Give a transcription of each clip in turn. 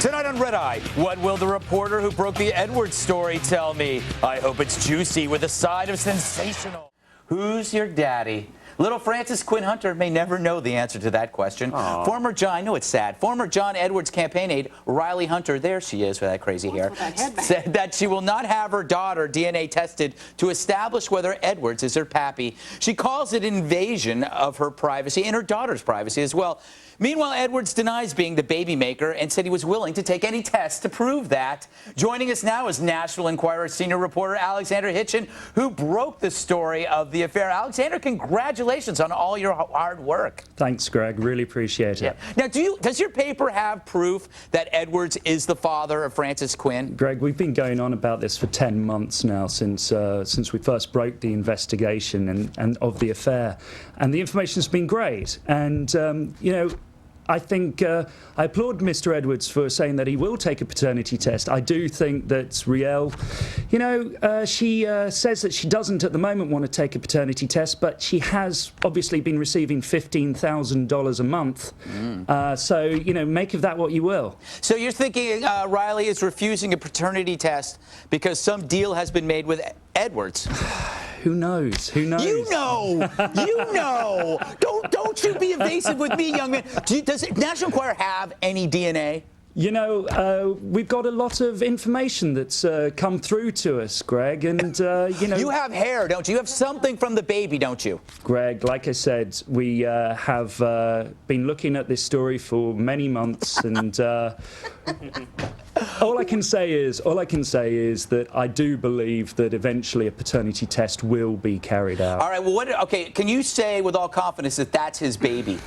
Tonight on Red Eye, what will the reporter who broke the Edwards story tell me? I hope it's juicy with a side of sensational. Who's your daddy? Little Frances Quinn Hunter may never know the answer to that question. Aww. I know it's sad, former John Edwards campaign aide Rielle Hunter, there she is with that crazy hair, said that she will not have her daughter DNA tested to establish whether Edwards is her pappy. She calls it an invasion of her privacy and her daughter's privacy as well. Meanwhile, Edwards denies being the baby maker and said he was willing to take any test to prove that. Joining us now is National Enquirer senior reporter Alexander Hitchen, who broke the story of the affair. Alexander, congratulations on all your hard work. Thanks, Greg. Really appreciate it. Yeah. Now, does your paper have proof that Edwards is the father of Frances Quinn? Greg, we've been going on about this for 10 months now since we first broke the investigation and of the affair. And the information's been great. And, you know, I think I applaud Mr. Edwards for saying that he will take a paternity test. I do think that Rielle, you know, she says that she doesn't at the moment want to take a paternity test, but she has obviously been receiving $15,000 a month. So, you know, make of that what you will. So you're thinking Riley is refusing a paternity test because some deal has been made with Edwards? Who knows? Who knows? You know! You know! Don't you be evasive with me, young man. Does National Enquirer have any DNA? You know, we've got a lot of information that's come through to us, Greg, and, you know... You have hair, don't you? You have something from the baby, don't you? Greg, like I said, we have been looking at this story for many months, and all I can say is that I do believe that eventually a paternity test will be carried out. All right, well, okay, can you say with all confidence that that's his baby?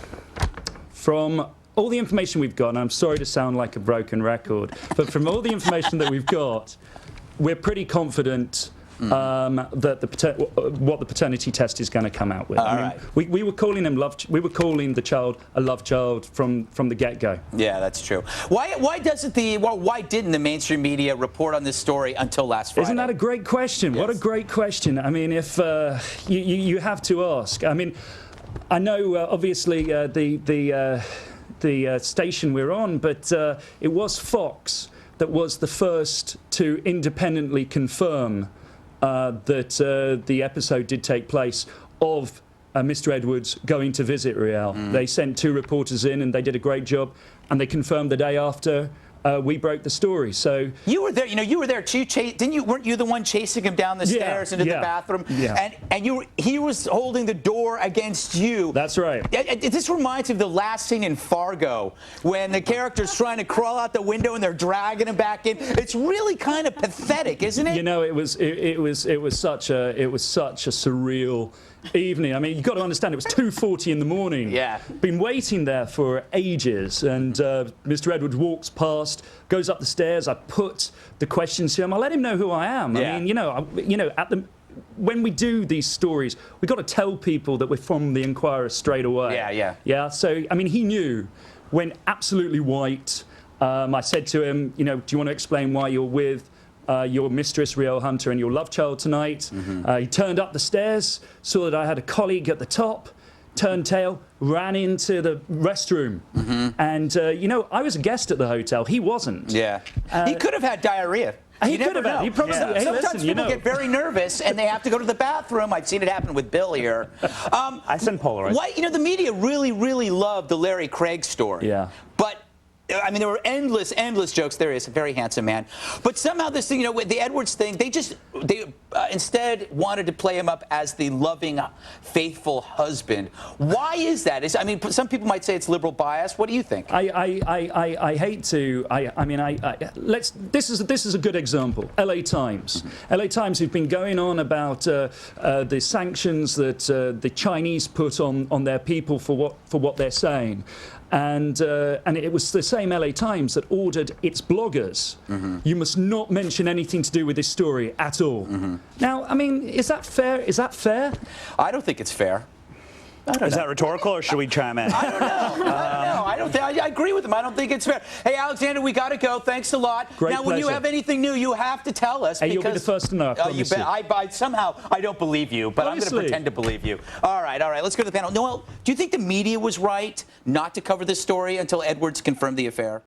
From all the information we've got, and I'm sorry to sound like a broken record, but from all the information that we've got, we're pretty confident that what the paternity test is going to come out with. We were calling him the child a love child from the get-go. Yeah, that's true. Why didn't the mainstream media report on this story until last Friday? Isn't that a great question? Yes. What a great question. I mean, if you have to ask. I mean, I know obviously the station we're on, but it was Fox that was the first to independently confirm that the episode did take place of Mr. Edwards going to visit Rielle. They sent 2 reporters in, and they did a great job, and they confirmed the day after we broke the story. So you were there. You know, you were there. Weren't you the one chasing him down the stairs into the bathroom? Yeah. And he was holding the door against you. That's right. This reminds me of the last scene in Fargo when the character's trying to crawl out the window and they're dragging him back in. It's really kind of pathetic, isn't it? You know, it was such a surreal evening. I mean, you've got to understand, it was 2:40 in the morning. Yeah. Been waiting there for ages, and Mr. Edwards walks past, goes up the stairs. I put the questions to him. I let him know who I am. Yeah. I mean, when we do these stories, we've got to tell people that we're from the Enquirer straight away. Yeah. So, I mean, he knew. Went absolutely white. I said to him, you know, do you want to explain why you're with your mistress, Rielle Hunter, and your love child tonight? He turned up the stairs, saw that I had a colleague at the top, turned tail, ran into the restroom. And, you know, I was a guest at the hotel. He wasn't. Yeah. He could have had diarrhea. He could have had. He probably. Hey, sometimes people get very nervous and they have to go to the bathroom. I've seen it happen with Bill here. I send Polaroids. You know, the media really loved the Larry Craig story. Yeah. But I mean, there were endless jokes. There is a very handsome man, but somehow this thing, you know, with the Edwards thing, they instead wanted to play him up as the loving, faithful husband. Why is that? I mean, some people might say it's liberal bias. What do you think? I hate to. This is a good example. LA Times. LA Times, who've been going on about the sanctions that the Chinese put on their people for what they're saying. And it was the same LA Times that ordered its bloggers, you must not mention anything to do with this story at all. Now, I mean, is that fair? Is that fair? I don't think it's fair. Is that rhetorical, or should we chime in? I don't know. I don't think. I agree with him. I don't think it's fair. Hey, Alexander, we got to go. Thanks a lot. Great now, when you have anything new, you have to tell us. Hey, you'll be the first to know. You bet. Somehow, I don't believe you, but I'm going to pretend to believe you. All right. Let's go to the panel. Noel, do you think the media was right not to cover this story until Edwards confirmed the affair?